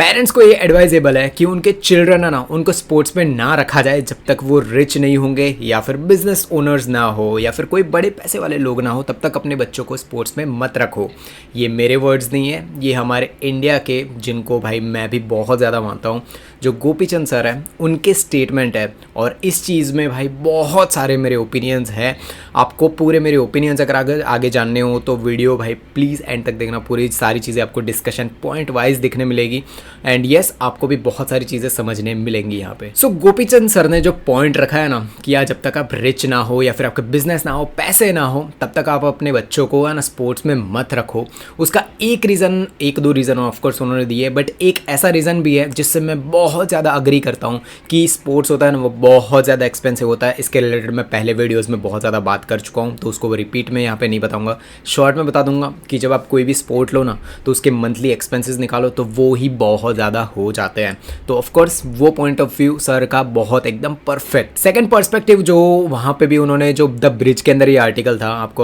Parents को ये advisable है कि उनके चिल्ड्रन है ना उनको स्पोर्ट्स में ना रखा जाए जब तक वो रिच नहीं होंगे या फिर बिजनेस ओनर्स ना हो या फिर कोई बड़े पैसे वाले लोग ना हो, तब तक अपने बच्चों को स्पोर्ट्स में मत रखो। ये मेरे वर्ड्स नहीं है, ये हमारे इंडिया के, जिनको भाई मैं भी बहुत ज़्यादा मानता हूँ, जो गोपीचंद सर है उनके स्टेटमेंट है। और इस चीज़ में भाई बहुत सारे मेरे ओपिनियंस हैं। आपको पूरे मेरे ओपिनियंस अगर आगे जानने हो तो वीडियो भाई प्लीज़ एंड तक देखना, पूरी सारी चीज़ें आपको डिस्कशन पॉइंट वाइज दिखने मिलेगी। एंड यस, आपको भी बहुत सारी चीज़ें समझने मिलेंगी यहाँ पे। सो गोपीचंद सर ने जो पॉइंट रखा है ना कि यार जब तक आप रिच ना हो या फिर आपका बिजनेस ना हो, पैसे ना हो, तब तक आप अपने बच्चों को है ना स्पोर्ट्स में मत रखो। उसका एक दो रीज़न ऑफकोर्स उन्होंने दिए, बट एक ऐसा रीज़न भी है जिससे मैं बहुत ज़्यादा अग्री करता हूँ कि स्पोर्ट्स होता है ना वो बहुत ज़्यादा एक्सपेंसिव होता है। इसके रिलेटेड मैं पहले वीडियोज़ में बहुत ज़्यादा बात कर चुका हूँ, तो उसको रिपीट में यहाँ पे नहीं बताऊँगा। शॉर्ट में बता दूंगा कि जब आप कोई भी स्पोर्ट लो ना तो उसके मंथली एक्सपेंसेस निकालो तो वो ही बहुत ज़्यादा हो जाते हैं। तो ऑफकोर्स वो पॉइंट ऑफ व्यू सर का बहुत एकदम परफेक्ट। सेकंड पर्सपेक्टिव जो वहाँ पे भी उन्होंने, जो द ब्रिज के अंदर ये आर्टिकल था, आपको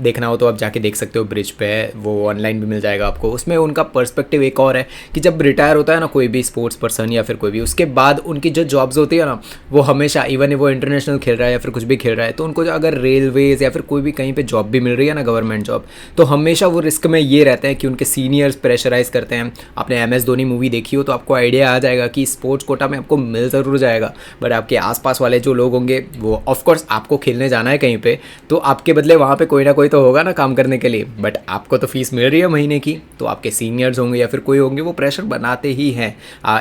देखना हो तो आप जाके देख सकते हो ब्रिज पे, वो ऑनलाइन भी मिल जाएगा आपको। उसमें उनका पर्सपेक्टिव एक और है कि जब रिटायर होता है ना कोई भी स्पोर्ट्स पर्सन या फिर कोई भी, उसके बाद उनकी जो जॉब्स होती है ना वो हमेशा, इवन वो इंटरनेशनल खेल रहा है या फिर कुछ भी खेल रहा है, तो उनको अगर रेलवेज या फिर कोई भी कहीं पे जॉब भी मिल रही है ना, गवर्नमेंट जॉब, तो हमेशा वो रिस्क में ये रहते हैं कि उनके सीनियर्स प्रेशराइज करते हैं। आपने MS धोनी मूवी देखी हो तो आपको आइडिया आ जाएगा कि स्पोर्ट्स कोटा में आपको मिल ज़रूर जाएगा, बट आपके आसपास वाले जो लोग होंगे वो, ऑफकोर्स आपको खेलने जाना है कहीं पे, तो आपके बदले वहाँ पे कोई ना कोई तो होगा ना काम करने के लिए, बट आपको तो फीस मिल रही है महीने की, तो आपके सीनियर्स होंगे या फिर कोई होंगे वो प्रेशर बनाते ही हैं।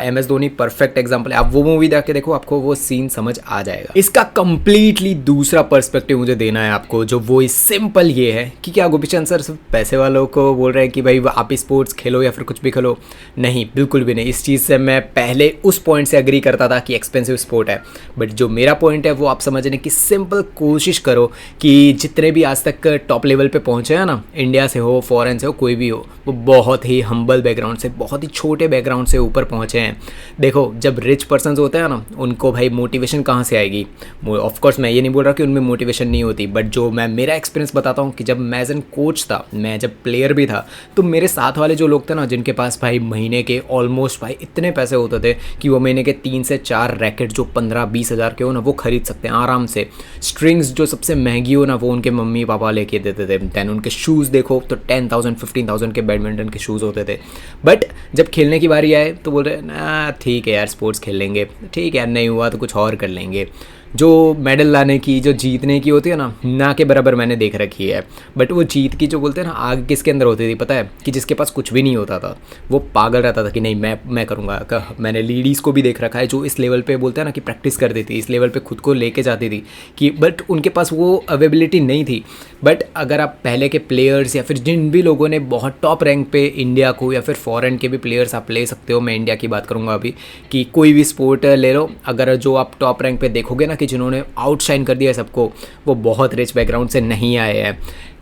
MS धोनी परफेक्ट एग्जाम्पल है। आप वो मूवी देख के देखो, आपको वो सीन समझ आ जाएगा। इसका कंप्लीटली दूसरा पर्सपेक्टिव मुझे देना है आपको, जो वो सिंपल ये है कि क्या गोपीचंद सर सिर्फ पैसे वालों को बोल रहे हैं कि भाई आप स्पोर्ट्स खेलो या फिर कुछ भी खेलो? नहीं, बिल्कुल भी नहीं। इस चीज़ से मैं पहले उस पॉइंट से एग्री करता था कि एक्सपेंसिव स्पोर्ट है, बट जो मेरा पॉइंट है वो आप समझने की सिंपल कोशिश करो कि जितने भी आज तक टॉप लेवल पे पहुंचे हैं ना, इंडिया से हो, फॉरेन से हो, कोई भी हो, वो बहुत ही हम्बल बैकग्राउंड से, बहुत ही छोटे बैकग्राउंड से ऊपर पहुंचे हैं। देखो, जब रिच पर्सन होते हैं ना, उनको भाई मोटिवेशन कहाँ से आएगी? ऑफकोर्स मैं ये नहीं बोल रहा कि उनमें मोटिवेशन नहीं होती, बट जो मैं मेरा एक्सपीरियंस बताता हूँ कि जब मैं एज एन कोच था, मैं जब प्लेयर भी था, तो मेरे साथ वाले जो लोग थे ना, जिनके पास भाई महीने के ऑलमोस्ट भाई इतने पैसे होते थे कि वो महीने के 3 से 4 रैकेट जो 15-20 हज़ार के हो ना वो खरीद सकते हैं आराम से। स्ट्रिंग्स जो सबसे महंगी हो ना वो उनके मम्मी पापा लेके देते थे। दैन उनके शूज़ देखो तो 10,000-15,000 के बैडमिंटन के शूज़ होते थे, बट जब खेलने की बारी आए तो बोल रहे ना ठीक है यार स्पोर्ट्स खेल लेंगे, ठीक है यार नहीं हुआ तो कुछ और कर लेंगे। जो मेडल लाने की, जो जीतने की होती है ना के बराबर मैंने देख रखी है, बट वो जीत की जो बोलते हैं ना आग किसके अंदर होती थी पता है? कि जिसके पास कुछ भी नहीं होता था वो पागल रहता था कि नहीं मैं करूँगा। मैंने लेडीज़ को भी देख रखा है जो इस लेवल पे बोलते हैं ना कि प्रैक्टिस करती थी, इस लेवल पे खुद को लेके जाती थी कि, बट उनके पास वो अवेबिलिटी नहीं थी। बट अगर आप पहले के प्लेयर्स या फिर जिन भी लोगों ने बहुत टॉप रैंक पे इंडिया को, या फिर फॉरेन के भी प्लेयर्स आप ले सकते हो, मैं इंडिया की बात करूँगा अभी, कि कोई भी स्पोर्ट ले लो, अगर जो आप टॉप रैंक पे देखोगे ना कि जिन्होंने आउटशाइन कर दिया सबको, वो बहुत रिच बैकग्राउंड से नहीं आए हैं।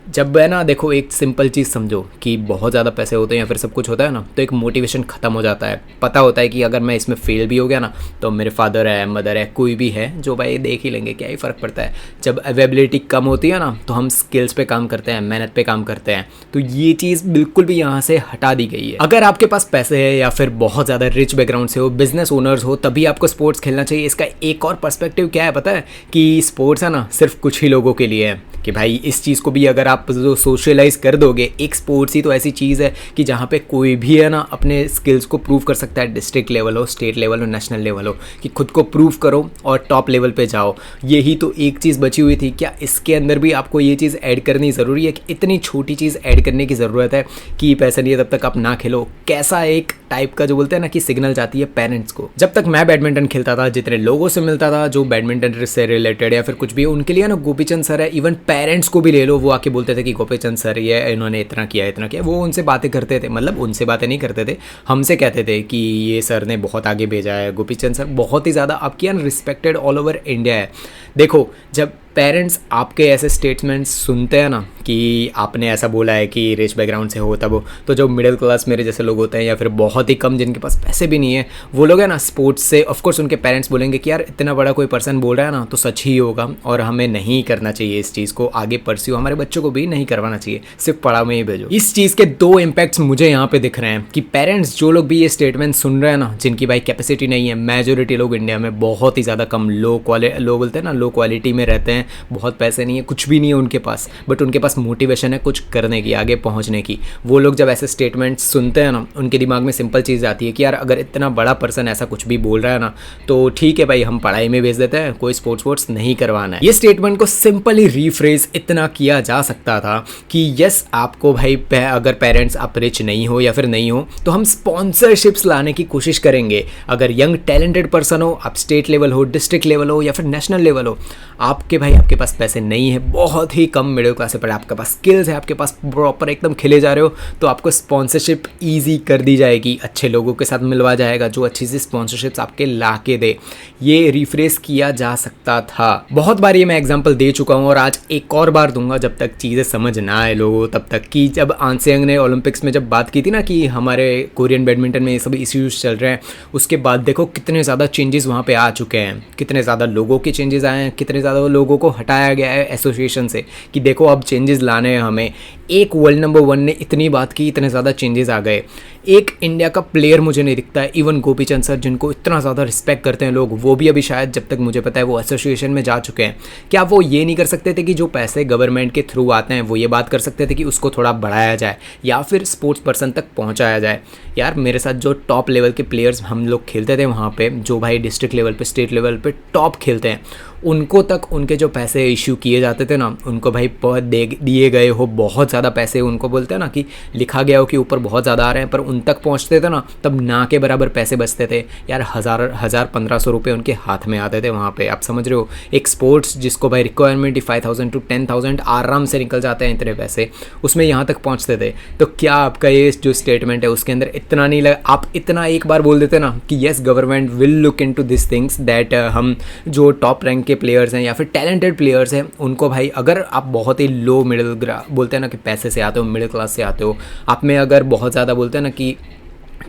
जब है ना देखो, एक सिंपल चीज़ समझो कि बहुत ज़्यादा पैसे होते हैं या फिर सब कुछ होता है ना, तो एक मोटिवेशन ख़त्म हो जाता है। पता होता है कि अगर मैं इसमें फेल भी हो गया ना तो मेरे फादर है, मदर है, कोई भी है जो भाई देख ही लेंगे, क्या ही फ़र्क पड़ता है। जब अवेबिलिटी कम होती है ना तो हम स्किल्स पे काम करते हैं, मेहनत पे काम करते हैं। तो ये चीज़ बिल्कुल भी यहाँ से हटा दी गई है। अगर आपके पास पैसे है या फिर बहुत ज़्यादा रिच बैकग्राउंड से हो, बिजनेस ओनर्स हो, तभी आपको स्पोर्ट्स खेलना चाहिए। इसका एक और पर्सपेक्टिव क्या है पता है? कि स्पोर्ट्स है ना सिर्फ कुछ ही लोगों के लिए है, कि भाई इस चीज़ को भी अगर आप जो सोशलाइज कर दोगे, एक स्पोर्ट्स ही तो ऐसी चीज़ है कि जहाँ पे कोई भी है ना अपने स्किल्स को प्रूव कर सकता है। डिस्ट्रिक्ट लेवल हो, स्टेट लेवल हो, नेशनल लेवल हो, कि खुद को प्रूव करो और टॉप लेवल पे जाओ। यही तो एक चीज़ बची हुई थी। क्या इसके अंदर भी आपको ये चीज़ ऐड करनी ज़रूरी है? कि इतनी छोटी चीज़ ऐड करने की ज़रूरत है कि पैसा नहीं है तब तक आप ना खेलो? कैसा एक टाइप का जो बोलते हैं ना कि सिग्नल जाती है पेरेंट्स को। जब तक मैं बैडमिंटन खेलता था, जितने लोगों से मिलता था जो बैडमिंटन से रिलेटेड या फिर कुछ भी, उनके लिए ना गोपीचंद सर है, इवन पेरेंट्स को भी ले लो, वो आके बोलते थे कि गोपीचंद सर ये इन्होंने इतना किया। वो उनसे बातें करते थे, मतलब उनसे बातें नहीं करते थे, हमसे कहते थे कि ये सर ने बहुत आगे भेजा है। गोपीचंद सर बहुत ही ज़्यादा आपकी रिस्पेक्टेड ऑल ओवर इंडिया है। देखो, जब पेरेंट्स आपके ऐसे स्टेटमेंट्स सुनते हैं ना कि आपने ऐसा बोला है कि रिच बैकग्राउंड से हो तब हो, तो जो मिडिल क्लास मेरे जैसे लोग होते हैं या फिर बहुत ही कम जिनके पास पैसे भी नहीं है वो लोग है ना, स्पोर्ट्स से ऑफकोर्स उनके पेरेंट्स बोलेंगे कि यार इतना बड़ा कोई पर्सन बोल रहा है ना तो सच ही होगा और हमें नहीं करना चाहिए इस चीज़ को आगे परस्यू, हमारे बच्चों को भी नहीं करवाना चाहिए, सिर्फ पढ़ा में ही भेजो। इस चीज़ के दो इम्पैक्ट्स मुझे यहाँ पे दिख रहे हैं कि पेरेंट्स जो लोग भी ये स्टेटमेंट सुन रहे हैं ना, जिनकी भाई कैपेसिटी नहीं है, मेजोरिटी लोग इंडिया में बहुत ही ज़्यादा कम लो बोलते हैं ना लो क्वालिटी में रहते हैं, बहुत पैसे नहीं है, कुछ भी नहीं है उनके पास, बट उनके पास मोटिवेशन है कुछ करने की, आगे पहुंचने की। वो लोग जब ऐसे स्टेटमेंट्स सुनते हैं ना, उनके दिमाग में सिंपल चीज़ आती है कि यार अगर इतना बड़ा पर्सन ऐसा कुछ भी बोल रहा है ना तो ठीक है भाई, हम पढ़ाई में भेज देते हैं, कोई स्पोर्ट्स नहीं करवाना है। ये स्टेटमेंट को सिंपली रीफ्रेज इतना किया जा सकता था कि यस आपको भाई अगर पेरेंट्स आप रिच नहीं हो या फिर नहीं हो तो हम स्पॉन्सरशिप्स लाने की कोशिश करेंगे। अगर यंग टैलेंटेड पर्सन हो, आप स्टेट लेवल हो, डिस्ट्रिक्ट लेवल हो या फिर नेशनल लेवल हो, आपके पास पैसे नहीं है, बहुत ही कम मिडिल क्लास से पढ़े, आपके पास स्किल्स है, आपके पास प्रॉपर एकदम खिले जा रहे हो, तो आपको स्पॉन्सरशिप ईजी कर दी जाएगी, अच्छे लोगों के साथ मिलवा जाएगा जो अच्छी सी स्पॉन्सरशिप्स आपके ला के दे। ये रिफ्रेश किया जा सकता था। बहुत बार ये मैं एग्जांपल दे चुका हूँ और आज एक और बार दूंगा जब तक चीज़ें समझ ना आए लोगों तब तक, कि जब आन सेयोंग ने ओलंपिक्स में जब बात की थी ना कि हमारे कोरियन बैडमिंटन में ये सब इश्यूज चल रहे हैं, उसके बाद देखो कितने ज़्यादा चेंजेस वहाँ पे आ चुके हैं, कितने ज़्यादा लोगों के चेंजेस आए हैं, कितने ज़्यादा लोगों को हटाया गया है एसोसिएशन से कि देखो अब चेंजेस लाने हैं हमें। एक वर्ल्ड नंबर 1 ने इतनी बात की, इतने ज़्यादा चेंजेस आ गए। एक इंडिया का प्लेयर मुझे नहीं दिखता है, इवन गोपीचंद सर जिनको इतना ज़्यादा रिस्पेक्ट करते हैं लोग, वो भी अभी शायद जब तक मुझे पता है वो एसोसिएशन में जा चुके हैं। क्या वो ये नहीं कर सकते थे कि जो पैसे गवर्नमेंट के थ्रू आते हैं वो ये बात कर सकते थे कि उसको थोड़ा बढ़ाया जाए या फिर स्पोर्ट्स पर्सन तक पहुँचाया जाए? यार मेरे साथ जो टॉप लेवल के प्लेयर्स हम लोग खेलते थे वहाँ पे, जो भाई डिस्ट्रिक्ट लेवल पे स्टेट लेवल पे टॉप खेलते हैं, उनको तक उनके जो पैसे इशू किए जाते थे ना, उनको भाई दिए गए हो बहुत ज़्यादा पैसे, उनको बोलते हैं ना कि लिखा गया हो कि ऊपर बहुत ज़्यादा आ रहे हैं, पर उन तक पहुँचते थे ना तब ना के बराबर पैसे बचते थे यार। 1500 रुपये उनके हाथ में आते थे वहाँ पे। आप समझ रहे हो, एक स्पोर्ट्स जिसको भाई रिक्वायरमेंट ही 5000 to 10,000 आराम से निकल जाते हैं इतने पैसे, उसमें यहाँ तक पहुँचते थे। तो क्या आपका ये जो स्टेटमेंट है उसके अंदर इतना नहीं लगा? आप इतना एक बार बोल देते ना कि yes government will look into this things that हम जो टॉप रैंक के प्लेयर्स हैं या फिर टैलेंटेड प्लेयर्स हैं उनको भाई, अगर आप बहुत ही लो मिडिल बोलते हैं ना कि पैसे से आते हो, मिडिल क्लास से आते हो, आप में अगर बहुत ज़्यादा बोलते हैं ना कि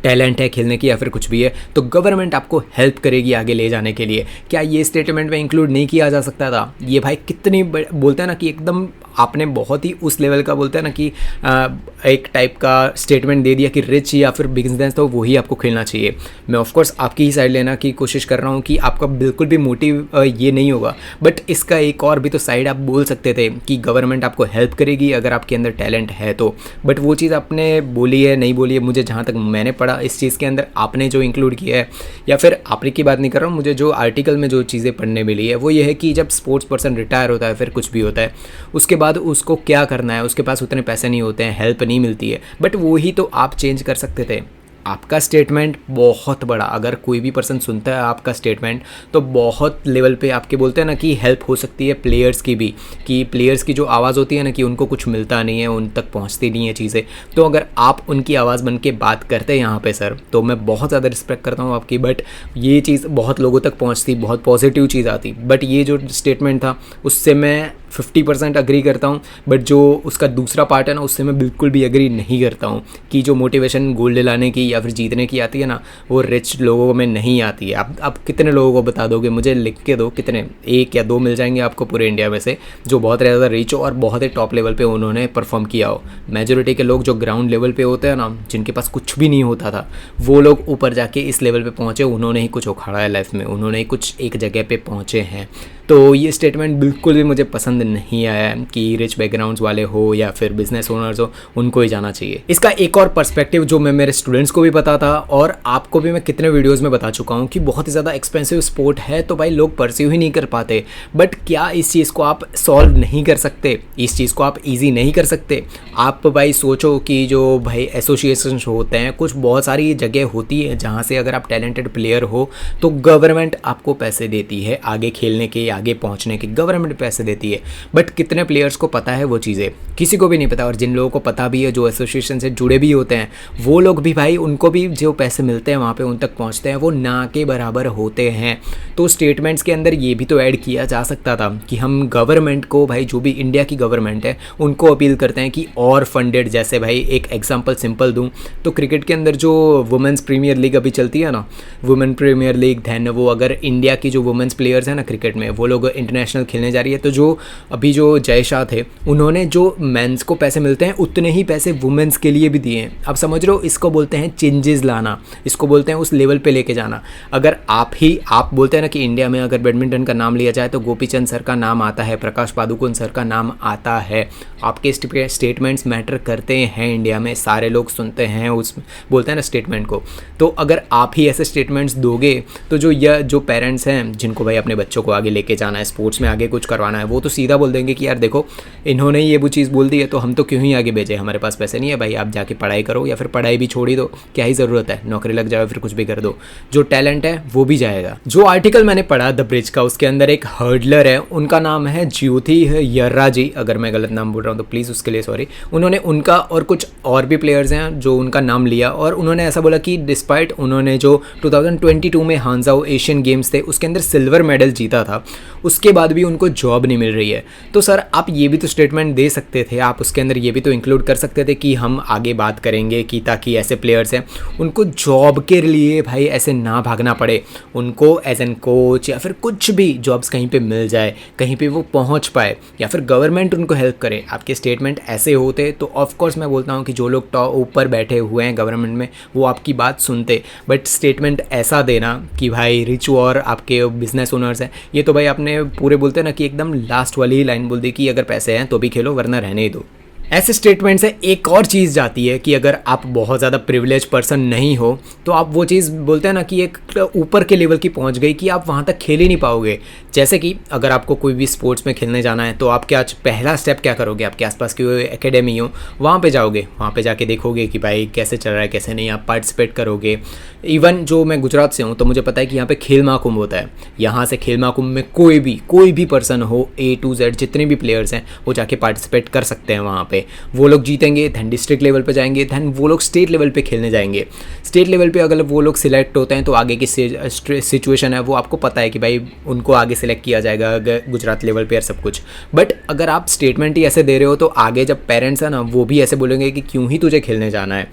टैलेंट है खेलने की या फिर कुछ भी है, तो गवर्नमेंट आपको हेल्प करेगी आगे ले जाने के लिए। क्या ये स्टेटमेंट में इंक्लूड नहीं किया जा सकता था? ये भाई कितनी बोलते हैं ना कि एकदम आपने बहुत ही उस लेवल का बोलते हैं ना कि एक टाइप का स्टेटमेंट दे दिया कि रिच या फिर बिजनेस तो वही आपको खेलना चाहिए। मैं ऑफकोर्स आपकी ही साइड लेना की कोशिश कर रहा हूँ कि आपका बिल्कुल भी मोटिव ये नहीं होगा, बट इसका एक और भी तो साइड आप बोल सकते थे कि गवर्नमेंट आपको हेल्प करेगी अगर आपके अंदर टैलेंट है तो। बट वो चीज़ आपने बोली है नहीं बोली है, मुझे जहाँ तक मैंने पढ़ा इस चीज़ के अंदर आपने जो इंक्लूड किया है, या फिर आपने की बात नहीं कर रहा हूँ, मुझे जो आर्टिकल में जो चीज़ें पढ़ने मिली है वो ये है कि जब स्पोर्ट्स पर्सन रिटायर होता है फिर कुछ भी होता है, उसके बाद उसको क्या करना है, उसके पास उतने पैसे नहीं होते हैं, हेल्प नहीं मिलती है, बट वो ही तो आप चेंज कर सकते थे। आपका स्टेटमेंट बहुत बड़ा, अगर कोई भी पर्सन सुनता है आपका स्टेटमेंट तो बहुत लेवल पे आपके बोलते हैं ना कि हेल्प हो सकती है प्लेयर्स की भी, कि प्लेयर्स की जो आवाज़ होती है ना कि उनको कुछ मिलता नहीं है, उन तक पहुंचती नहीं है चीज़ें, तो अगर आप उनकी आवाज़ बन के बात करते हैं यहाँ पे सर, तो मैं बहुत ज़्यादा रिस्पेक्ट करता हूँ आपकी, बट ये चीज़ बहुत लोगों तक पहुँचती, बहुत पॉजिटिव चीज़ आती। बट ये जो स्टेटमेंट था उससे मैं 50% अग्री करता हूँ, बट जो उसका दूसरा पार्ट है ना उससे मैं बिल्कुल भी अग्री नहीं करता हूँ कि जो मोटिवेशन गोल्ड लाने की या फिर जीतने की आती है ना वो रिच लोगों में नहीं आती है। आप कितने लोगों को बता दोगे, मुझे लिख के दो, कितने 1 या 2 मिल जाएंगे आपको पूरे इंडिया में से जो बहुत ज़्यादा रिच हो और बहुत ही टॉप लेवल पे उन्होंने परफॉर्म किया हो। मेजोरिटी के लोग जो ग्राउंड लेवल पे होते हैं ना, जिनके पास कुछ भी नहीं होता था, वो लोग ऊपर जाके इस लेवल पे पहुँचे, उन्होंने ही कुछ उखाड़ा है लाइफ में, उन्होंने ही कुछ एक जगह पे पहुँचे हैं। तो ये स्टेटमेंट बिल्कुल भी मुझे पसंद नहीं आया कि रिच बैकग्राउंड्स वाले हो या फिर बिजनेस ओनर्स हो उनको ही जाना चाहिए। इसका एक और पर्सपेक्टिव जो मैं मेरे स्टूडेंट्स को भी बताता और आपको भी मैं कितने वीडियोस में बता चुका हूँ कि बहुत ही ज़्यादा एक्सपेंसिव स्पोर्ट है तो भाई लोग परस्यू ही नहीं कर पाते। बट क्या इस चीज़ को आप सॉल्व नहीं कर सकते, इस चीज़ को आप ईजी नहीं कर सकते? आप भाई सोचो कि जो भाई एसोसिएशन होते हैं, कुछ बहुत सारी जगह होती है जहाँ से अगर आप टैलेंटेड प्लेयर हो तो गवर्नमेंट आपको पैसे देती है आगे खेलने के, आगे पहुंचने की, गवर्नमेंट पैसे देती है। बट कितने प्लेयर्स को पता है वो चीज़ें, किसी को भी नहीं पता। और जिन लोगों को पता भी है, जो एसोसिएशन से जुड़े भी होते हैं, वो लोग भी भाई, उनको भी जो पैसे मिलते हैं वहाँ पे उन तक पहुँचते हैं, वो ना के बराबर होते हैं। तो स्टेटमेंट्स के अंदर ये भी तो ऐड किया जा सकता था कि हम गवर्नमेंट को, भाई जो भी इंडिया की गवर्नमेंट है, उनको अपील करते हैं कि और फंडेड, जैसे भाई एक एग्जांपल सिंपल दूं तो क्रिकेट के अंदर जो वुमेंस प्रीमियर लीग अभी चलती है ना, वुमेन प्रीमियर लीग, दैन वो अगर इंडिया की जो वुमेंस प्लेयर्स हैं ना क्रिकेट में, वो लोग इंटरनेशनल खेलने जा रही है, तो जो अभी जो जय शाह थे, उन्होंने जो मेंस को पैसे मिलते हैं उतने ही पैसे वुमेंस के लिए भी दिए हैं। अब समझ रहे हो, इसको बोलते हैं चेंजेस लाना, इसको बोलते हैं उस लेवल पे लेके जाना। अगर आप बोलते हैं ना कि इंडिया में अगर बैडमिंटन का नाम लिया जाए तो गोपीचंद सर का नाम आता है, प्रकाश पादुकोण सर का नाम आता है। आपके स्टेटमेंट्स मैटर करते हैं इंडिया में, सारे लोग सुनते हैं उस, बोलते हैं ना स्टेटमेंट को। तो अगर आप ही ऐसे स्टेटमेंट्स दोगे तो जो पेरेंट्स हैं जिनको भाई अपने बच्चों को आगे लेके जाना है, स्पोर्ट्स में आगे कुछ करवाना है, वो तो सीधा बोल देंगे कि यार देखो इन्होंने ये वो चीज़ बोल दी है तो हम तो क्यों ही आगे भेजें, हमारे पास पैसे नहीं है भाई, आप जाके पढ़ाई करो या फिर पढ़ाई भी छोड़ ही दो, क्या ही ज़रूरत है, नौकरी लग जाओ फिर कुछ भी कर दो, जो टैलेंट है वो भी जाएगा। जो आर्टिकल मैंने पढ़ा द ब्रिज का, उसके अंदर एक हर्डलर है, उनका नाम है ज्योति यर्रा जी, अगर मैं गलत नाम बोल रहा हूँ तो प्लीज़ उसके लिए सॉरी। उन्होंने उनका और कुछ और भी प्लेयर्स हैं जो उनका नाम लिया, और उन्होंने ऐसा बोला कि डिस्पाइट उन्होंने जो 2022 में हांजाओ एशियन गेम्स थे उसके अंदर सिल्वर मेडल जीता था, उसके बाद भी उनको जॉब नहीं मिल रही है। तो सर आप ये भी तो स्टेटमेंट दे सकते थे, आप उसके अंदर ये भी तो इंक्लूड कर सकते थे कि हम आगे बात करेंगे कि ताकि ऐसे प्लेयर्स हैं उनको जॉब के लिए भाई ऐसे ना भागना पड़े, उनको एज एन कोच या फिर कुछ भी जॉब्स कहीं पे मिल जाए, कहीं पे वो पहुंच पाए, या फिर गवर्नमेंट उनको हेल्प करे। आपके स्टेटमेंट ऐसे होते तो ऑफकोर्स मैं बोलता हूँ कि जो लोग ऊपर बैठे हुए हैं गवर्नमेंट में वो आपकी बात सुनते। बट स्टेटमेंट ऐसा देना कि भाई रिच और आपके बिजनेस ओनर्स हैं, ये तो भाई आपने पूरे बोलते हैं ना कि एकदम लास्ट वाली ही लाइन बोल दी कि अगर पैसे हैं तो भी खेलो वरना रहने ही दो। ऐसे स्टेटमेंट से एक और चीज़ जाती है कि अगर आप बहुत ज़्यादा प्रिविलेज पर्सन नहीं हो तो आप वो चीज़ बोलते हैं ना कि एक ऊपर के लेवल की पहुंच गई कि आप वहाँ तक खेल ही नहीं पाओगे। जैसे कि अगर आपको कोई भी स्पोर्ट्स में खेलने जाना है तो आप क्या पहला स्टेप क्या करोगे, आपके आसपास की एकेडमी हो वहाँ पे जाओगे, वहाँ पे जाके देखोगे कि भाई कैसे चल रहा है कैसे नहीं, आप पार्टिसिपेट करोगे। इवन जो मैं गुजरात से हूँ तो मुझे पता है कि यहाँ पे खेल महाकुंभ होता है, यहाँ से खेल महाकुंभ में कोई भी पर्सन हो A to Z जितने भी प्लेयर्स हैं वो जाके पार्टिसिपेट कर सकते हैं वहाँ पे। वो लोग जीतेंगे, दैन डिस्ट्रिक्ट लेवल पे जाएंगे, दैन वो लोग स्टेट लेवल पे खेलने जाएंगे। स्टेट लेवल पे अगर वो लोग सिलेक्ट होते हैं तो आगे की सिचुएशन है वो आपको पता है कि भाई उनको आगे सिलेक्ट किया जाएगा गुजरात लेवल पे और सब कुछ। बट अगर आप स्टेटमेंट ही ऐसे दे रहे हो तो आगे जब पेरेंट्स है ना वो भी ऐसे बोलेंगे कि क्यों ही तुझे खेलने जाना है।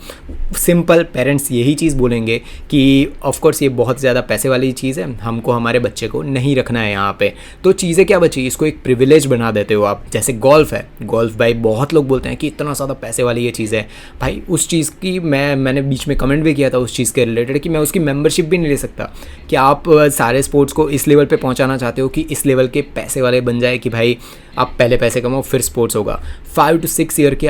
सिंपल पेरेंट्स यही चीज़ बोलेंगे कि ऑफकोर्स ये बहुत ज़्यादा पैसे वाली चीज़ है, हमको हमारे बच्चे को नहीं रखना है यहाँ पे। तो चीज़ें क्या बची, इसको एक प्रिविलेज बना देते हो आप। जैसे गोल्फ है, गोल्फ भाई बहुत लोग बोलते हैं कि इतना ज़्यादा पैसे वाली ये चीज़ है भाई, उस चीज़ की मैंने बीच में कमेंट भी किया था उस चीज़ के रिलेटेड कि मैं उसकी मेंबरशिप भी नहीं ले सकता। कि आप सारे स्पोर्ट्स को इस लेवल पे पहुंचाना चाहते हो कि इस लेवल के पैसे वाले बन जाए कि भाई आप पहले पैसे कमाओ फिर स्पोर्ट्स होगा। 5 to 6 ईयर के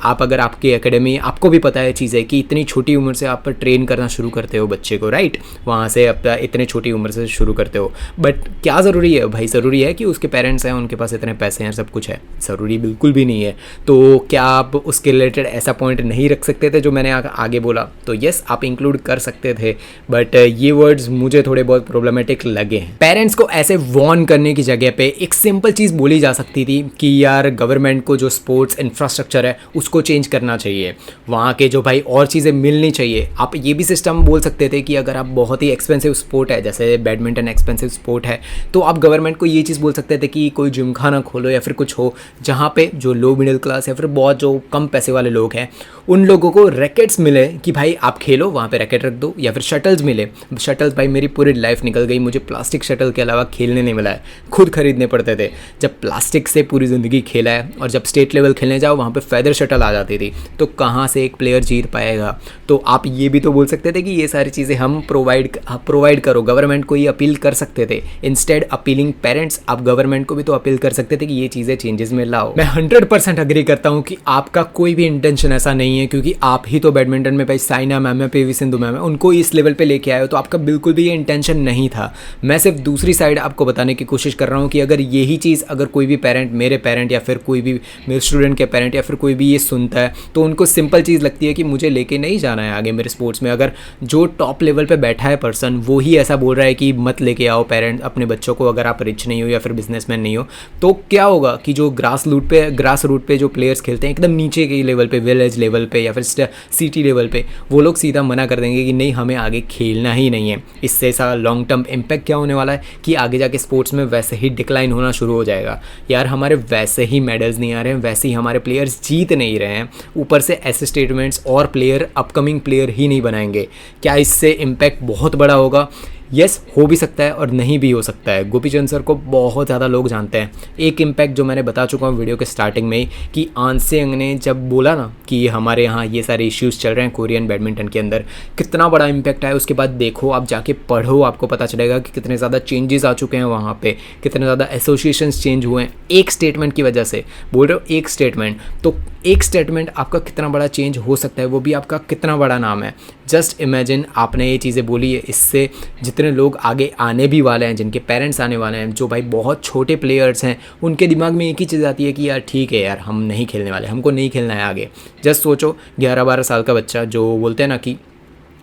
आप अगर आपकी एकेडमी, आपको भी पता है चीज़ है कि इतनी छोटी उम्र से आप ट्रेन करना शुरू करते हो बच्चे को, राइट, वहाँ से आप इतने छोटी उम्र से शुरू करते हो। बट क्या ज़रूरी है भाई, ज़रूरी है कि उसके पेरेंट्स हैं उनके पास इतने पैसे हैं सब कुछ है, ज़रूरी बिल्कुल भी नहीं है। तो क्या आप उसके रिलेटेड ऐसा पॉइंट नहीं रख सकते थे जो मैंने आगे बोला? तो यस आप इंक्लूड कर सकते थे, बट ये वर्ड्स मुझे थोड़े बहुत प्रॉब्लमेटिक लगे हैं। पेरेंट्स को ऐसे वॉर्न करने की जगह पे एक सिंपल चीज़ बोली जा सकती थी कि यार गवर्नमेंट को जो स्पोर्ट्स इंफ्रास्ट्रक्चर है उसको चेंज करना चाहिए, वहाँ के जो भाई और चीज़ें मिलनी चाहिए। आप ये भी सिस्टम बोल सकते थे कि अगर आप बहुत ही एक्सपेंसिव स्पोर्ट है, जैसे बैडमिंटन एक्सपेंसिव स्पोर्ट है, तो आप गवर्नमेंट को ये चीज़ बोल सकते थे कि कोई जिम खाना खोलो या फिर कुछ हो जहाँ पे जो लो मिडिल क्लास या फिर बहुत जो कम पैसे वाले लोग हैं उन लोगों को रैकेट्स मिले कि भाई आप खेलो, वहाँ पे रैकेट रख दो, या फिर शटल्स मिले। शटल्स भाई मेरी पूरी लाइफ निकल गई, मुझे प्लास्टिक शटल के अलावा खेलने नहीं मिला है, खुद खरीदने पड़ते थे। जब प्लास्टिक से पूरी ज़िंदगी खेला है और जब स्टेट लेवल खेलने जाओ वहाँ पे फेदर शटल आ जाती थी, तो कहाँ से एक प्लेयर जीत पाएगा? तो आप ये भी तो बोल सकते थे कि ये सारी चीज़ें हम प्रोवाइड करो, गवर्नमेंट को ये अपील कर सकते थे। इंस्टेड अपीलिंग पेरेंट्स, आप गवर्नमेंट को भी तो अपील कर सकते थे कि ये चीज़ें चेंजेस में लाओ। मैं 100% अग्री करता हूँ कि आपका कोई भी इंटेंशन ऐसा नहीं है, क्योंकि आप ही तो बैडमिंटन में भाई साइना मैम है, PV सिंधु मैम है, उनको इस लेवल पे लेके आए हो, तो आपका बिल्कुल भी ये इंटेंशन नहीं था। मैं सिर्फ दूसरी साइड आपको बताने की कोशिश कर रहा हूँ कि अगर यही चीज़ अगर कोई भी पेरेंट, मेरे पेरेंट या फिर कोई भी मेरे स्टूडेंट के पेरेंट या फिर कोई भी ये सुनता है तो उनको सिंपल चीज़ लगती है कि मुझे लेके नहीं जाना है आगे मेरे स्पोर्ट्स में। अगर जो टॉप लेवल पे बैठा है पर्सन वो ही ऐसा बोल रहा है कि मत लेके आओ पेरेंट अपने बच्चों को, अगर आप रिच नहीं हो या फिर बिजनेसमैन नहीं हो, तो क्या होगा कि जो ग्रास रूट पे जो प्लेयर्स खेलते हैं एकदम नीचे के लेवल पे, विलेज लेवल पे या फिर सिटी लेवल पे, वो लोग सीधा मना कर देंगे कि नहीं हमें आगे खेलना ही नहीं है। इससे ऐसा लॉन्ग टर्म इम्पैक्ट क्या होने वाला है कि आगे जाके स्पोर्ट्स में वैसे ही डिक्लाइन होना शुरू हो जाएगा। यार हमारे वैसे ही मेडल्स नहीं आ रहे हैं, वैसे ही हमारे प्लेयर्स जीत नहीं रहे हैं, ऊपर से ऐसे स्टेटमेंट्स और प्लेयर अपकमिंग प्लेयर ही नहीं बनाएंगे। क्या इससे इम्पैक्ट बहुत बड़ा होगा? यस, हो भी सकता है और नहीं भी हो सकता है। गोपीचंद सर को बहुत ज़्यादा लोग जानते हैं। एक इम्पैक्ट जो मैंने बता चुका हूँ वीडियो के स्टार्टिंग में ही कि आनसेंग ने जब बोला ना कि हमारे यहाँ ये सारे इश्यूज़ चल रहे हैं कोरियन बैडमिंटन के अंदर, कितना बड़ा इम्पैक्ट आया। उसके बाद देखो, आप जाके पढ़ो, आपको पता चलेगा कि कितने ज़्यादा चेंजेस आ चुके हैं वहाँ पे, कितने ज़्यादा एसोसिएशंस चेंज हुए हैं एक स्टेटमेंट की वजह से। बोल रहे हो एक स्टेटमेंट, तो एक स्टेटमेंट आपका कितना बड़ा चेंज हो सकता है, वो भी आपका कितना बड़ा नाम है। जस्ट इमेजिन, आपने ये चीज़ें बोली है, इससे जितने लोग आगे आने भी वाले हैं, जिनके पेरेंट्स आने वाले हैं, जो भाई बहुत छोटे प्लेयर्स हैं, उनके दिमाग में एक ही चीज़ आती है कि यार ठीक है यार, हम नहीं खेलने वाले, हमको नहीं खेलना है आगे। जस्ट सोचो 11-12 साल का बच्चा जो बोलते हैं ना कि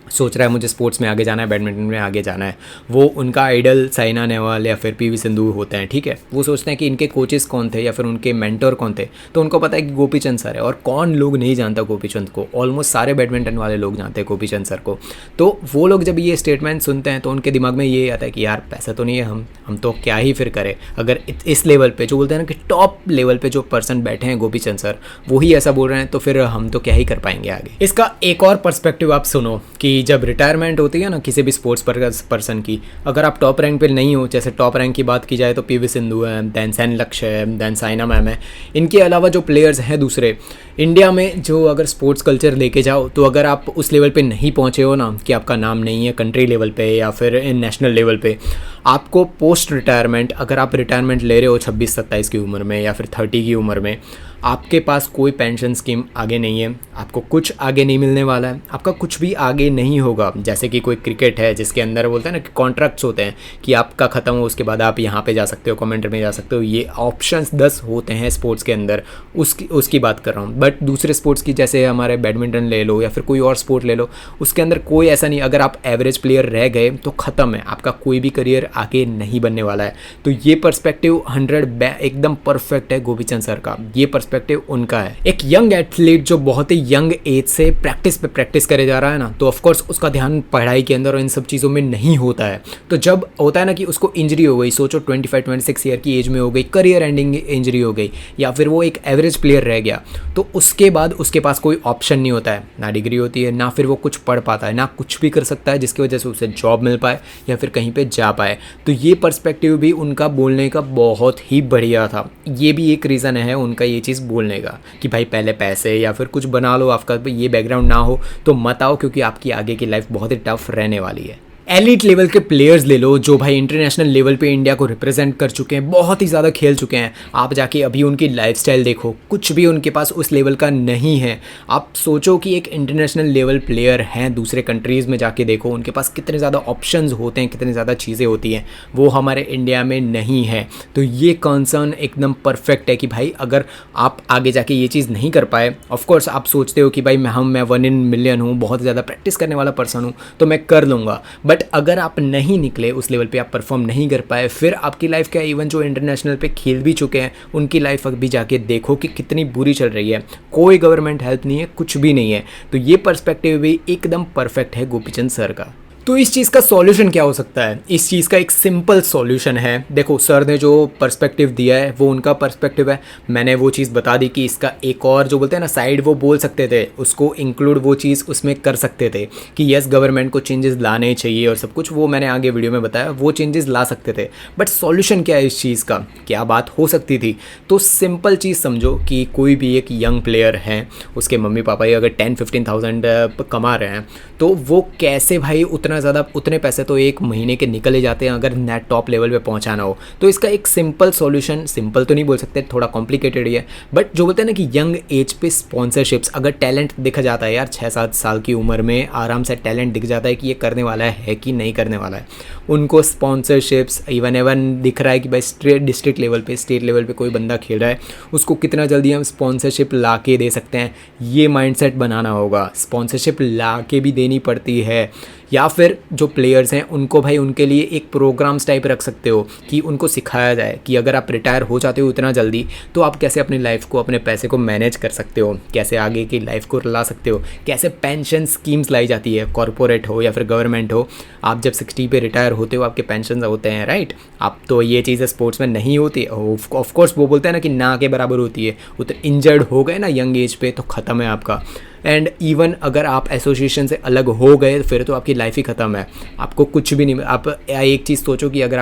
सोच रहा है मुझे स्पोर्ट्स में आगे जाना है, बैडमिंटन में आगे जाना है, वो उनका आइडल साइना नेहवाल या फिर पीवी सिंधु होते हैं, ठीक है। वो सोचते हैं कि इनके कोचेस कौन थे या फिर उनके मेंटर कौन थे, तो उनको पता है कि गोपीचंद सर है। और कौन लोग नहीं जानता गोपीचंद को? ऑलमोस्ट सारे बैडमिंटन वाले लोग जानते हैं गोपीचंद सर को। तो वो लोग जब ये स्टेटमेंट सुनते हैं तो उनके दिमाग में ये आता है कि यार पैसा तो नहीं है, हम तो क्या ही फिर करें। अगर इस लेवल पर जो बोलते हैं ना कि टॉप लेवल पर जो पर्सन बैठे हैं गोपीचंद सर, वो ही ऐसा बोल रहे हैं, तो फिर हम तो क्या ही कर पाएंगे आगे। इसका एक और पर्सपेक्टिव आप सुनो कि जब रिटायरमेंट होती है ना किसी भी स्पोर्ट्स पर्सन की, अगर आप टॉप रैंक पे नहीं हो, जैसे टॉप रैंक की बात की जाए तो पीवी सिंधु है, दैन सैन लक्ष्य है, दैन साइना मैम है, इनके अलावा जो प्लेयर्स हैं दूसरे इंडिया में, जो अगर स्पोर्ट्स कल्चर लेके जाओ तो अगर आप उस लेवल पे नहीं पहुँचे हो ना कि आपका नाम नहीं है कंट्री लेवल पे या फिर नेशनल लेवल पे, आपको पोस्ट रिटायरमेंट, अगर आप रिटायरमेंट ले रहे हो 26-27 की उम्र में या फिर 30 की उम्र में, आपके पास कोई पेंशन स्कीम आगे नहीं है, आपको कुछ आगे नहीं मिलने वाला है, आपका कुछ भी आगे नहीं होगा। जैसे कि कोई क्रिकेट है जिसके अंदर बोलते हैं ना कि कॉन्ट्रैक्ट्स होते हैं कि आपका ख़त्म हो उसके बाद आप यहाँ पे जा सकते हो, कमेंटर में जा सकते हो, ये ऑप्शंस 10 होते हैं स्पोर्ट्स के अंदर, उसकी बात कर रहा हूँ। बट दूसरे स्पोर्ट्स की, जैसे हमारे बैडमिंटन ले लो या फिर कोई और स्पोर्ट ले लो, उसके अंदर कोई ऐसा नहीं, अगर आप एवरेज प्लेयर रह गए तो ख़त्म है, आपका कोई भी करियर आगे नहीं बनने वाला है। तो ये पर्सपेक्टिव 100 एकदम परफेक्ट है गोपीचंद सर का, ये पर्सपेक्टिव उनका है। एक यंग एथलीट जो बहुत ही यंग एज से प्रैक्टिस पे प्रैक्टिस करे जा रहा है ना, तो ऑफकोर्स उसका ध्यान पढ़ाई के अंदर और इन सब चीज़ों में नहीं होता है। तो जब होता है ना कि उसको इंजरी हो गई, सोचो 25-26 ईयर की एज में हो गई, करियर एंडिंग इंजरी हो गई, या फिर वो एक एवरेज प्लेयर रह गया, तो उसके बाद उसके पास कोई ऑप्शन नहीं होता है, ना डिग्री होती है, ना फिर वो कुछ पढ़ पाता है, ना कुछ भी कर सकता है जिसकी वजह से उसे जॉब मिल पाए या फिर कहीं पे जा पाए। तो ये पर्सपेक्टिव भी उनका बोलने का बहुत ही बढ़िया था। ये भी एक रीज़न है उनका ये चीज़ बोलने का कि भाई पहले पैसे या फिर कुछ बना लो, आपका ये बैकग्राउंड ना हो तो मत आओ, क्योंकि आपकी आगे की लाइफ बहुत ही टफ रहने वाली है। एलिट लेवल के प्लेयर्स ले लो जो भाई इंटरनेशनल लेवल पे इंडिया को रिप्रेजेंट कर चुके हैं, बहुत ही ज़्यादा खेल चुके हैं। आप जाके अभी उनकी लाइफस्टाइल देखो, कुछ भी उनके पास उस लेवल का नहीं है। आप सोचो कि एक इंटरनेशनल लेवल प्लेयर हैं, दूसरे कंट्रीज़ में जाके देखो उनके पास कितने ज़्यादा ऑप्शंस होते हैं, कितनी ज़्यादा चीज़ें होती हैं, वो हमारे इंडिया में नहीं है। तो ये कंसर्न एकदम परफेक्ट है कि भाई अगर आप आगे जाके ये चीज़ नहीं कर पाए, ऑफकोर्स आप सोचते हो कि भाई मैं 1 in million हूँ, बहुत ज़्यादा प्रैक्टिस करने वाला पर्सन हूँ तो मैं कर लूँगा। बट अगर आप नहीं निकले उस लेवल पे, आप परफॉर्म नहीं कर पाए, फिर आपकी लाइफ क्या, इवन जो इंटरनेशनल पे खेल भी चुके हैं उनकी लाइफ अभी जाके देखो कि कितनी बुरी चल रही है, कोई गवर्नमेंट हेल्प नहीं है, कुछ भी नहीं है। तो ये पर्सपेक्टिव भी एकदम परफेक्ट है गोपीचंद सर का। तो इस चीज़ का सॉल्यूशन क्या हो सकता है? इस चीज़ का एक सिंपल सॉल्यूशन है। देखो सर ने जो पर्सपेक्टिव दिया है वो उनका पर्सपेक्टिव है, मैंने वो चीज़ बता दी कि इसका एक और जो बोलते हैं ना साइड, वो बोल सकते थे, उसको इंक्लूड वो चीज़ उसमें कर सकते थे कि यस गवर्नमेंट को चेंजेस लाने चाहिए और सब कुछ, वो मैंने आगे वीडियो में बताया, वो चेंजेस ला सकते थे। बट सॉल्यूशन क्या है इस चीज़ का, क्या बात हो सकती थी? तो सिंपल चीज़ समझो कि कोई भी एक यंग प्लेयर है, उसके मम्मी पापा ही अगर 10-15 थाउजेंड कमा रहे हैं, तो वो कैसे भाई उतना इतना ज़्यादा, उतने पैसे तो एक महीने के निकले जाते हैं अगर नेट टॉप लेवल पे पहुंचाना हो। तो इसका एक सिंपल सॉल्यूशन, सिंपल तो नहीं बोल सकते, थोड़ा कॉम्प्लिकेटेड ही है, बट जो बोलते हैं ना कि यंग एज पे स्पॉन्सरशिप्स, अगर टैलेंट दिखा जाता है यार 6-7 साल की उम्र में आराम से टैलेंट दिख जाता है कि ये करने वाला है कि नहीं करने वाला है, उनको स्पॉन्सरशिप्स इवन दिख रहा है कि भाई डिस्ट्रिक्ट लेवल पे, स्टेट लेवल पे कोई बंदा खेल रहा है, उसको कितना जल्दी हम स्पॉन्सरशिप ला के दे सकते हैं, ये माइंडसेट बनाना होगा। स्पॉन्सरशिप ला के भी देनी पड़ती है, या फिर जो प्लेयर्स हैं उनको भाई उनके लिए एक प्रोग्राम्स टाइप रख सकते हो कि उनको सिखाया जाए कि अगर आप रिटायर हो जाते हो इतना जल्दी तो आप कैसे अपनी लाइफ को, अपने पैसे को मैनेज कर सकते हो, कैसे आगे की लाइफ को ला सकते हो, कैसे पेंशन स्कीम्स लाई जाती है, कॉरपोरेट हो या फिर गवर्नमेंट हो। आप जब 60 पे रिटायर होते हो आपके पेंशन होते हैं, राइट। आप तो ये चीज़ें स्पोर्ट्स में नहीं होती, ऑफकोर्स वो बोलते हैं ना कि ना के बराबर होती है। उतना इंजर्ड हो गए ना यंग एज पे तो ख़त्म है आपका। एंड इवन अगर आप एसोसिएशन से अलग हो गए फिर तो आपकी लाइफ ही ख़त्म है, आपको कुछ भी नहीं। आप एक चीज़ सोचो कि अगर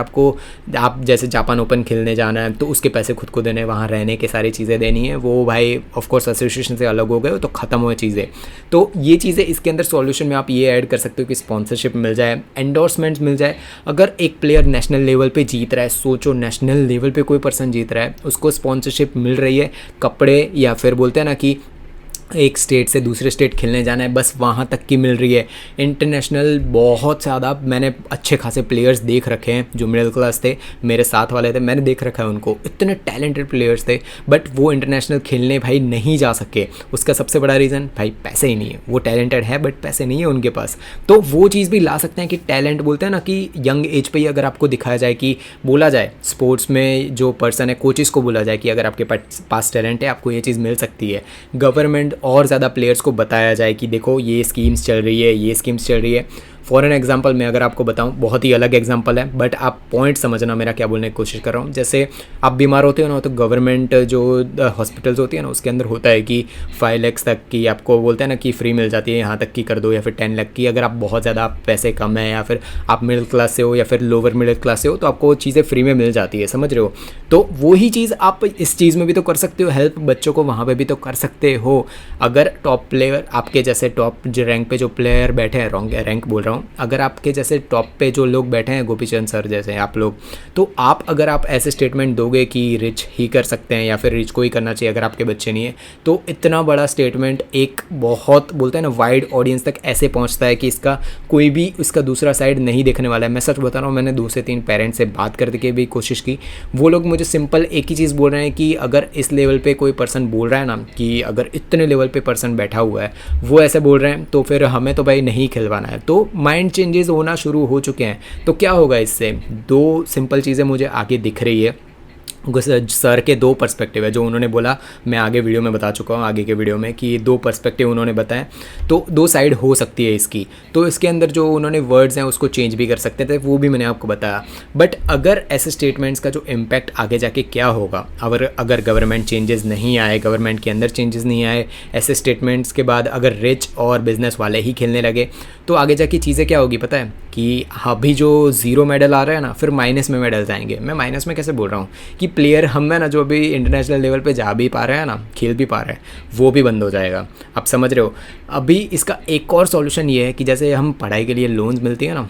आप जैसे जापान ओपन खेलने जाना है तो उसके पैसे खुद को देने हैं, वहाँ रहने के सारी चीज़ें देनी है, वो भाई ऑफकोर्स एसोसिएशन से अलग हो गए तो ख़त्म हुए चीज़ें। तो ये चीज़ें इसके अंदर सॉल्यूशन में आप ये ऐड कर सकते हो कि स्पॉन्सरशिप मिल जाए, एंडोर्समेंट्स मिल जाए। अगर एक प्लेयर नेशनल लेवल पे जीत रहा है, सोचो नेशनल लेवल पे कोई पर्सन जीत रहा है, उसको स्पॉन्सरशिप मिल रही है, कपड़े या फिर बोलते हैं ना कि एक स्टेट से दूसरे स्टेट खेलने जाना है, बस वहाँ तक की मिल रही है। इंटरनेशनल बहुत ज़्यादा मैंने अच्छे खासे प्लेयर्स देख रखे हैं जो मिडिल क्लास थे, मेरे साथ वाले थे, मैंने देख रखा है उनको, इतने टैलेंटेड प्लेयर्स थे बट वो इंटरनेशनल खेलने भाई नहीं जा सके। उसका सबसे बड़ा रीज़न भाई पैसे ही नहीं है। वो टैलेंटेड है बट पैसे नहीं है उनके पास। तो वो चीज़ भी ला सकते हैं कि टैलेंट बोलते हैं ना कि यंग एज पे ही अगर आपको दिखाया जाए, कि बोला जाए स्पोर्ट्स में जो पर्सन है कोचेस को बोला जाए कि अगर आपके पास टैलेंट है आपको ये चीज़ मिल सकती है। गवर्नमेंट और ज़्यादा प्लेयर्स को बताया जाए कि देखो ये स्कीम्स चल रही है, ये स्कीम्स चल रही है। फॉर एन एग्जाम्पल मैं अगर आपको बताऊं, बहुत ही अलग एग्जाम्पल है बट आप पॉइंट समझना मेरा क्या बोलने की कोशिश कर रहा हूं। जैसे आप बीमार होते हो ना तो गवर्नमेंट जो हॉस्पिटल्स होती है ना उसके अंदर होता है कि 5 लाख तक की आपको बोलते हैं ना कि फ्री मिल जाती है, यहाँ तक की कर दो, या फिर 10 लाख की। अगर आप बहुत ज़्यादा पैसे कम है या फिर आप मिडिल क्लास से हो या फिर लोअर मिडिल क्लास से हो तो आपको चीज़ें फ्री में मिल जाती है, समझ रहे हो। तो वही चीज़ आप इस चीज़ में भी तो कर सकते हो, हेल्प बच्चों को वहाँ पर भी तो कर सकते हो। अगर टॉप प्लेयर आपके जैसे टॉप जो रैंक पे जो प्लेयर बैठे हैं, रैंक बोल रहा हूँ, अगर आपके जैसे टॉप पे जो लोग बैठे हैं, गोपीचंद सर जैसे आप लोग, तो अगर आप ऐसे स्टेटमेंट दोगे कि रिच ही कर सकते हैं या फिर रिच को ही करना चाहिए अगर आपके बच्चे नहीं है, तो इतना बड़ा स्टेटमेंट एक बहुत बोलते हैं ना वाइड ऑडियंस तक ऐसे पहुंचता है कि इसका कोई भी इसका दूसरा साइड नहीं देखने वाला है। मैं सच बता रहा हूँ, मैंने 2 से 3 पेरेंट्स से बात करने की भी कोशिश की, वो लोग मुझे सिंपल एक ही चीज़ बोल रहे हैं कि अगर इस लेवल पे कोई पर्सन बोल रहा है ना कि अगर इतने लेवल पे पर्सन बैठा हुआ है वो ऐसे बोल रहे हैं तो फिर हमें तो भाई नहीं खिलवाना है। तो माइंड चेंजेस होना शुरू हो चुके हैं। तो क्या होगा इससे, 2 सिंपल चीज़ें मुझे आगे दिख रही है। सर के 2 पर्सपेक्टिव है जो उन्होंने बोला, मैं आगे वीडियो में बता चुका हूँ आगे के वीडियो में कि 2 पर्सपेक्टिव उन्होंने बताए। तो 2 साइड हो सकती है इसकी, तो इसके अंदर जो उन्होंने वर्ड्स हैं उसको चेंज भी कर सकते थे, वो भी मैंने आपको बताया। बट अगर ऐसे स्टेटमेंट्स का जो इम्पैक्ट आगे जाके क्या होगा, अगर गवर्नमेंट चेंजेस नहीं आए, गवर्नमेंट के अंदर चेंजेस नहीं आए, ऐसे स्टेटमेंट्स के बाद अगर रिच और बिजनेस वाले ही खेलने लगे तो आगे जाके चीज़ें क्या होगी पता है कि अभी जो 0 मेडल आ रहा है ना फिर माइनस में मेडल्स आएंगे। मैं माइनस में कैसे बोल रहा हूँ कि प्लेयर हम है ना जो अभी इंटरनेशनल लेवल पे जा भी पा रहे हैं ना, खेल भी पा रहे हैं, वो भी बंद हो जाएगा। आप समझ रहे हो। अभी इसका एक और सॉल्यूशन ये है कि जैसे हम पढ़ाई के लिए लोन्स मिलती है ना,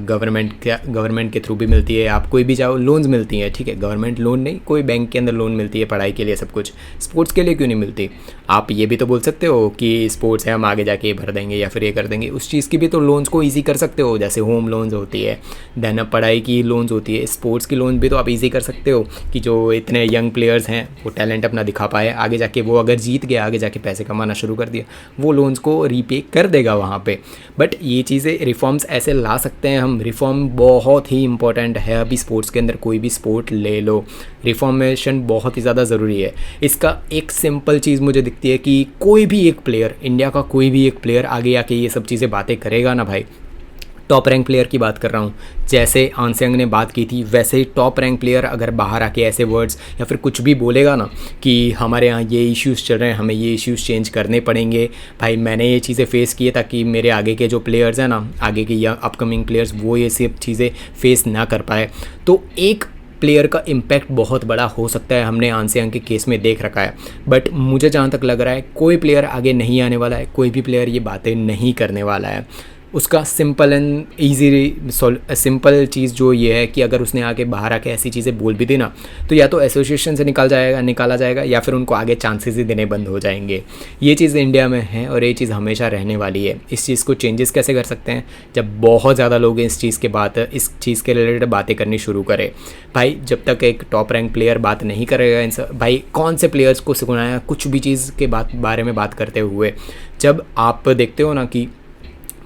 गवर्नमेंट के थ्रू भी मिलती है, आप कोई भी जाओ लोन्स मिलती हैं, ठीक है, गवर्नमेंट लोन नहीं, कोई बैंक के अंदर लोन मिलती है पढ़ाई के लिए सब कुछ। स्पोर्ट्स के लिए क्यों नहीं मिलती? आप ये भी तो बोल सकते हो कि स्पोर्ट्स है हम आगे जाके ये भर देंगे या फिर ये कर देंगे, उस चीज़ की भी तो लोन्स को ईजी कर सकते हो। जैसे होम लोन्स होती है, देन अब पढ़ाई की लोन्स होती है, स्पोर्ट्स की लोन भी तो आप ईजी कर सकते हो कि जो इतने यंग प्लेयर्स हैं वो टैलेंट अपना दिखा पाए, आगे जाके वो अगर जीत गया, आगे जाके पैसे कमाना शुरू कर दिया, वो लोन्स को रीपे कर देगा वहाँ पे। बट ये चीज़ें रिफॉर्म्स ऐसे ला सकते हैं हम। रिफॉर्म बहुत ही इंपॉर्टेंट है अभी स्पोर्ट्स के अंदर, कोई भी स्पोर्ट ले लो, रिफॉर्मेशन बहुत ही ज़्यादा ज़रूरी है। इसका एक सिंपल चीज़ मुझे दिखती है कि कोई भी एक प्लेयर, इंडिया का कोई भी एक प्लेयर आगे आके ये सब चीज़ें बातें करेगा ना भाई, टॉप रैंक प्लेयर की बात कर रहा हूँ, जैसे आनसेंग ने बात की थी वैसे ही टॉप रैंक प्लेयर अगर बाहर आके ऐसे वर्ड्स या फिर कुछ भी बोलेगा ना कि हमारे यहाँ ये इश्यूज़ चल रहे हैं, हमें ये इश्यूज़ चेंज करने पड़ेंगे, भाई मैंने ये चीज़ें फेस की है ताकि मेरे आगे के जो प्लेयर्स हैं ना, आगे के या अपकमिंग प्लेयर्स, वो ये सब चीज़ें फेस ना कर पाए, तो एक प्लेयर का इम्पैक्ट बहुत बड़ा हो सकता है। हमने आनसेंग के केस में देख रखा है। बट मुझे जहाँ तक लग रहा है कोई प्लेयर आगे नहीं आने वाला है, कोई भी प्लेयर ये बातें नहीं करने वाला है। उसका सिंपल एंड ईजी सिंपल चीज़ जो ये है कि अगर उसने आके बाहर आके ऐसी चीज़ें बोल भी दी ना, तो या तो एसोसिएशन से निकाला जाएगा या फिर उनको आगे चांसेस ही देने बंद हो जाएंगे। ये चीज़ इंडिया में है और ये चीज़ हमेशा रहने वाली है। इस चीज़ को चेंजेस कैसे कर सकते हैं? जब बहुत ज़्यादा लोग इस चीज़ के रिलेटेड बातें करनी शुरू करें। भाई जब तक एक टॉप रैंक प्लेयर बात नहीं करेगा इन सब, भाई कौन से प्लेयर्स को सिखाया कुछ भी चीज़ के बारे में बात करते हुए? जब आप देखते हो ना कि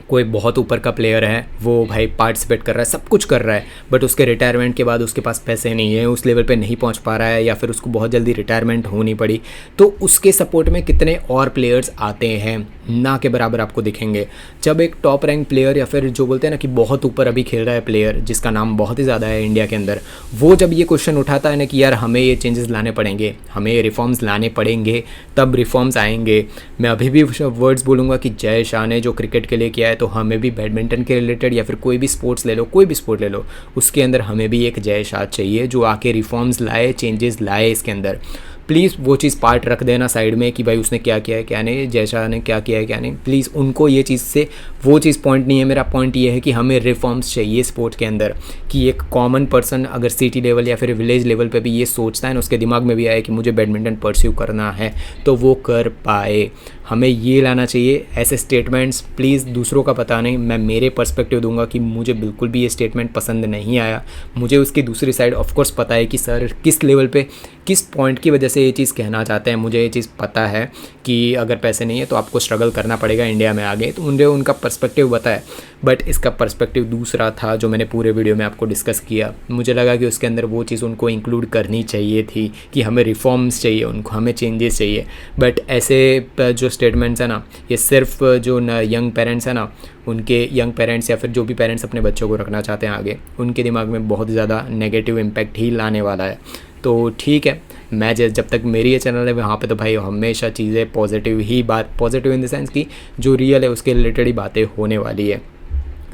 कोई बहुत ऊपर का प्लेयर है, वो भाई पार्टिसिपेट कर रहा है, सब कुछ कर रहा है, बट उसके रिटायरमेंट के बाद उसके पास पैसे नहीं है, उस लेवल पे नहीं पहुंच पा रहा है, या फिर उसको बहुत जल्दी रिटायरमेंट होनी पड़ी, तो उसके सपोर्ट में कितने और प्लेयर्स आते हैं, ना के बराबर आपको दिखेंगे। जब एक टॉप रैंक प्लेयर या फिर जो बोलते हैं ना कि बहुत ऊपर अभी खेल रहा है प्लेयर, जिसका नाम बहुत ही ज़्यादा है इंडिया के अंदर, वो जब ये क्वेश्चन उठाता है ना कि यार हमें ये चेंजेस लाने पड़ेंगे, हमें ये रिफॉर्म्स लाने पड़ेंगे, तब रिफॉर्म्स आएंगे। मैं अभी भी वर्ड्स बोलूँगा कि जय शाह ने जो क्रिकेट के लिए किया है, तो हमें भी बैडमिंटन के रिलेटेड या फिर कोई भी स्पोर्ट्स ले लो, कोई भी स्पोर्ट ले लो, उसके अंदर हमें भी एक जय शाह चाहिए जो आके रिफॉर्म्स लाए, चेंजेस लाए इसके अंदर। प्लीज़ वो चीज़ पार्ट रख देना साइड में कि भाई उसने क्या किया है क्या नहीं, जय शाह ने क्या किया है क्या नहीं। प्लीज़ उनको ये चीज़ से, वो चीज़ पॉइंट नहीं है। मेरा पॉइंट ये है कि हमें रिफॉर्म्स चाहिए स्पोर्ट के अंदर, कि एक कॉमन पर्सन अगर सिटी लेवल या फिर विलेज लेवल पे भी ये सोचता है ना, उसके दिमाग में भी आए कि मुझे बैडमिंटन परस्यू करना है, तो वो कर पाए। हमें ये लाना चाहिए ऐसे स्टेटमेंट्स। प्लीज़ दूसरों का पता नहीं, मैं मेरे पर्सपेक्टिव दूंगा कि मुझे बिल्कुल भी ये स्टेटमेंट पसंद नहीं आया। मुझे उसकी दूसरी साइड ऑफकोर्स पता है कि सर किस लेवल पे, किस पॉइंट की वजह से ये चीज़ कहना चाहते हैं। मुझे ये चीज़ पता है कि अगर पैसे नहीं है तो आपको स्ट्रगल करना पड़ेगा इंडिया में आगे, तो मुझे उनका पर्सपेक्टिव पता है। बट इसका पर्सपेक्टिव दूसरा था जो मैंने पूरे वीडियो में आपको डिस्कस किया। मुझे लगा कि उसके अंदर वो चीज़ उनको इंक्लूड करनी चाहिए थी कि हमें रिफॉर्म्स चाहिए, उनको हमें चेंजेस चाहिए। बट ऐसे जो स्टेटमेंट्स है ना, ये सिर्फ जो यंग पेरेंट्स हैं ना, उनके यंग पेरेंट्स या फिर जो भी पेरेंट्स अपने बच्चों को रखना चाहते हैं आगे, उनके दिमाग में बहुत ज़्यादा नेगेटिव इम्पैक्ट ही लाने वाला है। तो ठीक है, मैं जब तक मेरी ये चैनल है वहाँ पे तो भाई हमेशा चीज़ें पॉजिटिव इन द सेंस कि जो रियल है उसके रिलेटेड ही बातें होने वाली है।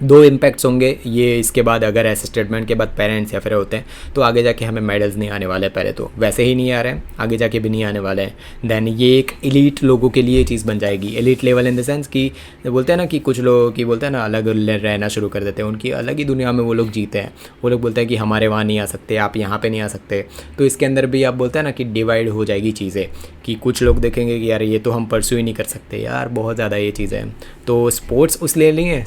दो इम्पैक्ट्स होंगे ये इसके बाद, अगर ऐसे स्टेटमेंट के बाद पेरेंट्स या फिर होते हैं तो आगे जाके हमें मेडल्स नहीं आने वाले, पहले तो वैसे ही नहीं आ रहे हैं, आगे जाके भी नहीं आने वाले हैं। देन ये एक एलीट लोगों के लिए चीज़ बन जाएगी। Elite level in the sense कि बोलते हैं ना कि कुछ लोग की बोलते हैं ना अलग रहना शुरू कर देते हैं, उनकी अलग ही दुनिया में वो लोग जीते हैं। वो लोग बोलते हैं कि हमारे वहाँ नहीं आ सकते, आप यहाँ पर नहीं आ सकते। तो इसके अंदर भी आप बोलते हैं ना कि डिवाइड हो जाएगी चीज़ें, कि कुछ लोग देखेंगे कि यार ये तो हम परस्यू ही नहीं कर सकते, यार बहुत ज़्यादा ये चीज़ें हैं। तो स्पोर्ट्स उस ले लेंगे,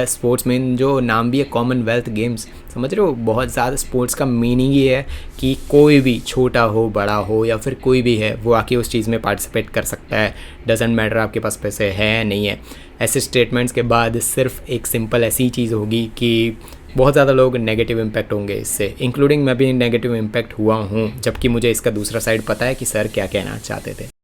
स्पोर्ट्स में जो नाम भी है कॉमनवेल्थ गेम्स, समझ रहे हो, बहुत ज़्यादा स्पोर्ट्स का मीनिंग ये है कि कोई भी छोटा हो बड़ा हो या फिर कोई भी है वो आके उस चीज़ में पार्टिसिपेट कर सकता है। डजेंट मैटर आपके पास पैसे है नहीं है। ऐसे स्टेटमेंट्स के बाद सिर्फ एक सिंपल ऐसी चीज़ होगी कि बहुत ज़्यादा लोग नेगेटिव इम्पैक्ट होंगे इससे, इंक्लूडिंग मैं भी नेगेटिव इम्पैक्ट हुआ हूँ, जबकि मुझे इसका दूसरा साइड पता है कि सर क्या कहना चाहते थे।